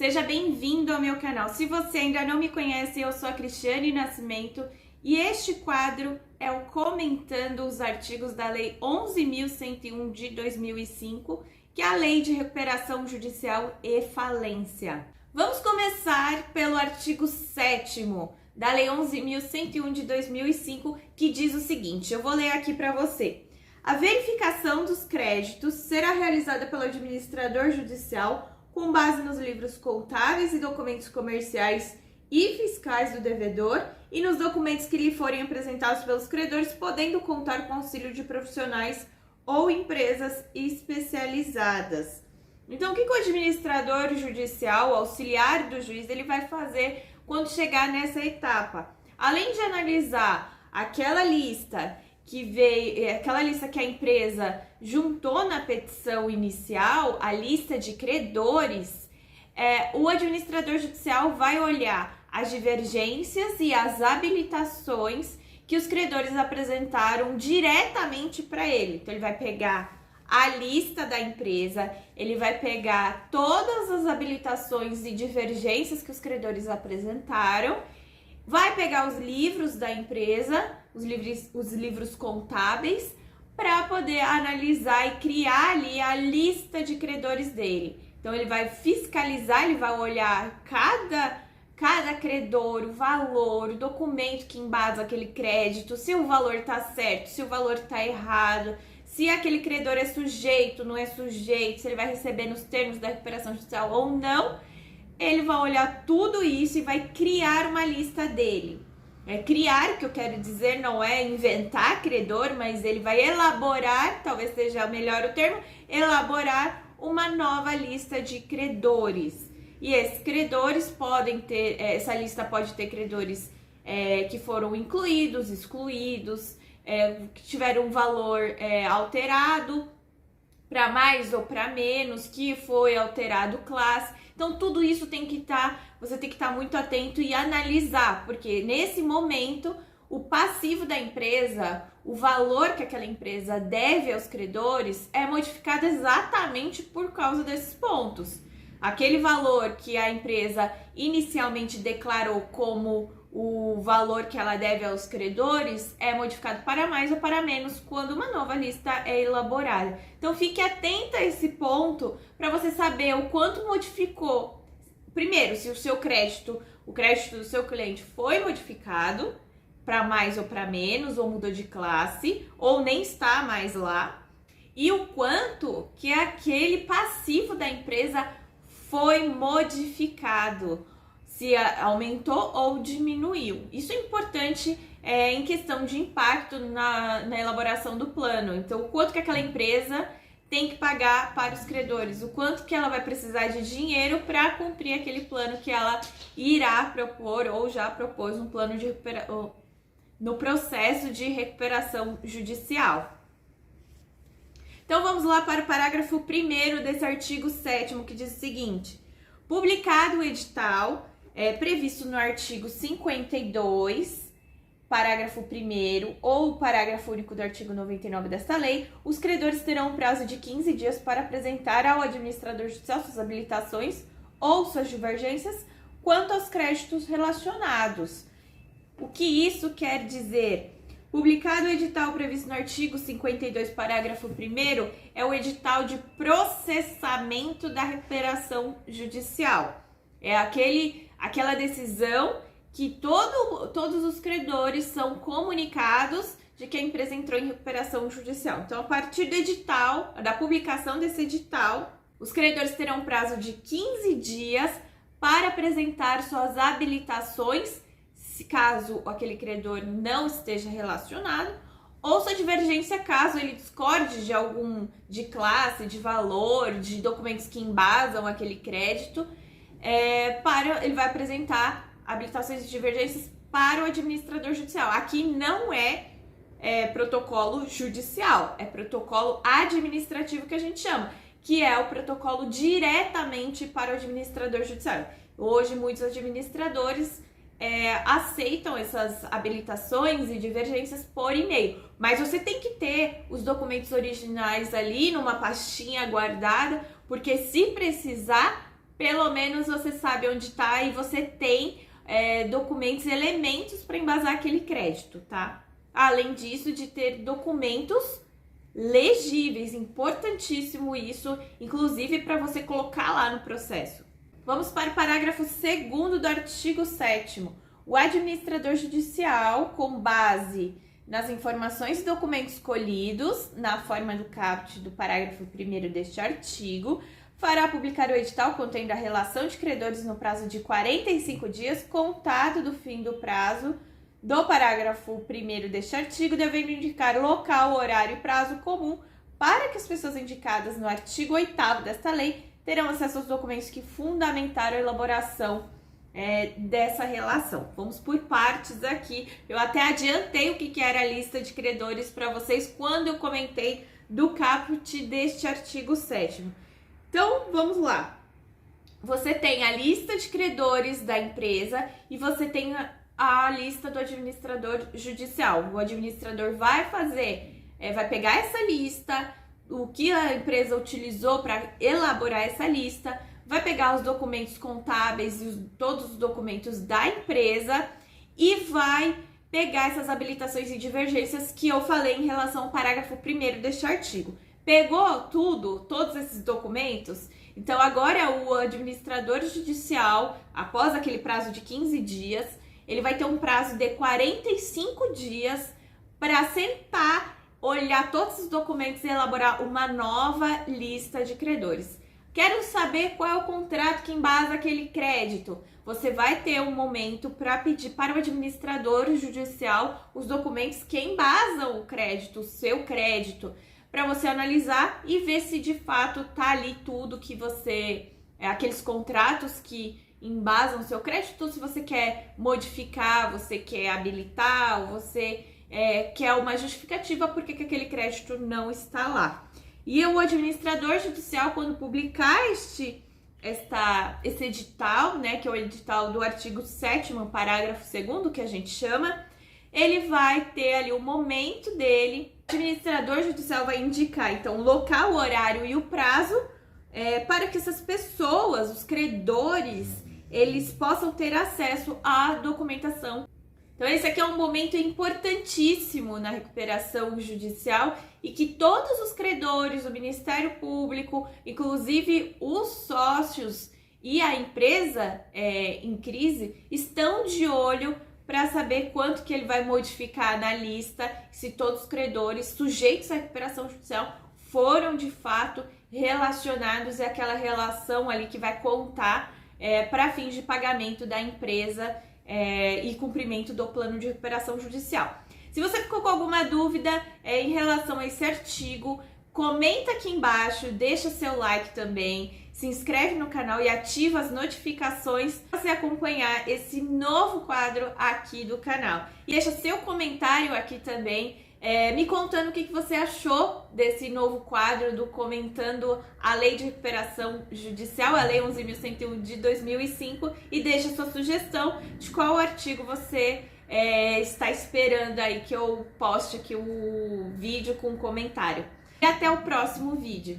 Seja bem-vindo ao meu canal. Se você ainda não me conhece, eu sou a Cristiane Nascimento e este quadro é o comentando os artigos da Lei 11.101 de 2005, que é a Lei de Recuperação Judicial e Falência. Vamos começar pelo artigo 7º da Lei 11.101 de 2005, que diz o seguinte, eu vou ler aqui para você. A verificação dos créditos será realizada pelo administrador judicial com base nos livros contábeis e documentos comerciais e fiscais do devedor e nos documentos que lhe forem apresentados pelos credores, podendo contar com auxílio de profissionais ou empresas especializadas. Então, o que o administrador judicial, o auxiliar do juiz, ele vai fazer quando chegar nessa etapa? Além de analisar aquela lista que veio, aquela lista que a empresa juntou na petição inicial, a lista de credores, o administrador judicial vai olhar as divergências e as habilitações que os credores apresentaram diretamente para ele. Então, ele vai pegar a lista da empresa, ele vai pegar todas as habilitações e divergências que os credores apresentaram, vai pegar os livros da empresa, os livros contábeis, para poder analisar e criar ali a lista de credores dele. Então, ele vai fiscalizar, ele vai olhar cada credor, o valor, o documento que embasa aquele crédito, se o valor está certo, se o valor está errado, se aquele credor é sujeito, não é sujeito, se ele vai receber nos termos da recuperação judicial ou não. Ele vai olhar tudo isso e vai criar uma lista dele. Criar, que eu quero dizer, não é inventar credor, mas ele vai elaborar, talvez seja melhor o termo, elaborar uma nova lista de credores. E esses credores podem ter, essa lista pode ter credores que foram incluídos, excluídos, que tiveram um valor alterado para mais ou para menos, que foi alterado classe. Então, tudo isso tem que você tem que estar muito atento e analisar, porque nesse momento, o passivo da empresa, o valor que aquela empresa deve aos credores é modificado exatamente por causa desses pontos. Aquele valor que a empresa inicialmente declarou como o valor que ela deve aos credores é modificado para mais ou para menos quando uma nova lista é elaborada. Então, fique atenta a esse ponto para você saber o quanto modificou. Primeiro, se o crédito do seu cliente foi modificado para mais ou para menos, ou mudou de classe, ou nem está mais lá, e o quanto que aquele passivo da empresa foi modificado, se aumentou ou diminuiu. Isso é importante em questão de impacto na elaboração do plano. Então, o quanto que aquela empresa tem que pagar para os credores, o quanto que ela vai precisar de dinheiro para cumprir aquele plano que ela irá propor ou já propôs um plano de recuperação no processo de recuperação judicial. Então, vamos lá para o parágrafo 1º desse artigo 7º, que diz o seguinte: publicado o edital previsto no artigo 52, parágrafo 1º ou parágrafo único do artigo 99 desta lei, os credores terão um prazo de 15 dias para apresentar ao administrador judicial suas habilitações ou suas divergências quanto aos créditos relacionados. O que isso quer dizer? Publicado o edital previsto no artigo 52, parágrafo 1º, é o edital de processamento da recuperação judicial. É aquela decisão que todos os credores são comunicados de que a empresa entrou em recuperação judicial. Então, a partir do edital, da publicação desse edital, os credores terão um prazo de 15 dias para apresentar suas habilitações, caso aquele credor não esteja relacionado, ou sua divergência caso ele discorde de classe, de valor, de documentos que embasam aquele crédito, ele vai apresentar habilitações e divergências para o administrador judicial. Aqui não é protocolo judicial, é protocolo administrativo que a gente chama, que é o protocolo diretamente para o administrador judicial. Hoje, muitos administradores aceitam essas habilitações e divergências por e-mail, mas você tem que ter os documentos originais ali numa pastinha guardada, porque se precisar, pelo menos você sabe onde está e você tem documentos, elementos para embasar aquele crédito, tá? Além disso, de ter documentos legíveis, importantíssimo isso, inclusive para você colocar lá no processo. Vamos para o parágrafo 2º do artigo 7º. O administrador judicial, com base nas informações e documentos colhidos na forma do caput do parágrafo 1º deste artigo, fará publicar o edital contendo a relação de credores no prazo de 45 dias, contado do fim do prazo do parágrafo 1º deste artigo, devendo indicar local, horário e prazo comum para que as pessoas indicadas no artigo 8º desta lei terão acesso aos documentos que fundamentaram a elaboração dessa relação. Vamos por partes aqui. Eu até adiantei o que era a lista de credores para vocês quando eu comentei do caput deste artigo 7º. Então, vamos lá. Você tem a lista de credores da empresa e você tem a lista do administrador judicial. O administrador vai pegar essa lista, o que a empresa utilizou para elaborar essa lista, vai pegar os documentos contábeis e todos os documentos da empresa e vai pegar essas habilitações e divergências que eu falei em relação ao parágrafo 1º deste artigo. Pegou todos esses documentos? Então agora o administrador judicial, após aquele prazo de 15 dias, ele vai ter um prazo de 45 dias para sentar, olhar todos os documentos e elaborar uma nova lista de credores. Quero saber qual é o contrato que embasa aquele crédito. Você vai ter um momento para pedir para o administrador judicial os documentos que embasam o crédito, o seu crédito, para você analisar e ver se de fato tá ali tudo que aqueles contratos que embasam o seu crédito, ou se você quer modificar, você quer habilitar, ou você quer uma justificativa porque que aquele crédito não está lá. E o administrador judicial, quando publicar esse edital, né, que é o edital do artigo 7º, parágrafo 2º, que a gente chama, ele vai ter ali o momento dele. O administrador judicial vai indicar, então, o local, o horário e o prazo para que essas pessoas, os credores, eles possam ter acesso à documentação. Então, esse aqui é um momento importantíssimo na recuperação judicial e que todos os credores, o Ministério Público, inclusive os sócios e a empresa em crise, estão de olho para saber quanto que ele vai modificar na lista, se todos os credores sujeitos à recuperação judicial foram de fato relacionados àquela relação ali que vai contar para fins de pagamento da empresa e cumprimento do plano de recuperação judicial. Se você ficou com alguma dúvida em relação a esse artigo, comenta aqui embaixo, deixa seu like também, se inscreve no canal e ativa as notificações para você acompanhar esse novo quadro aqui do canal. E deixa seu comentário aqui também, me contando o que você achou desse novo quadro do Comentando a Lei de Recuperação Judicial, a Lei 11.101 de 2005, e deixa sua sugestão de qual artigo você está esperando aí que eu poste aqui o vídeo com comentário. E até o próximo vídeo.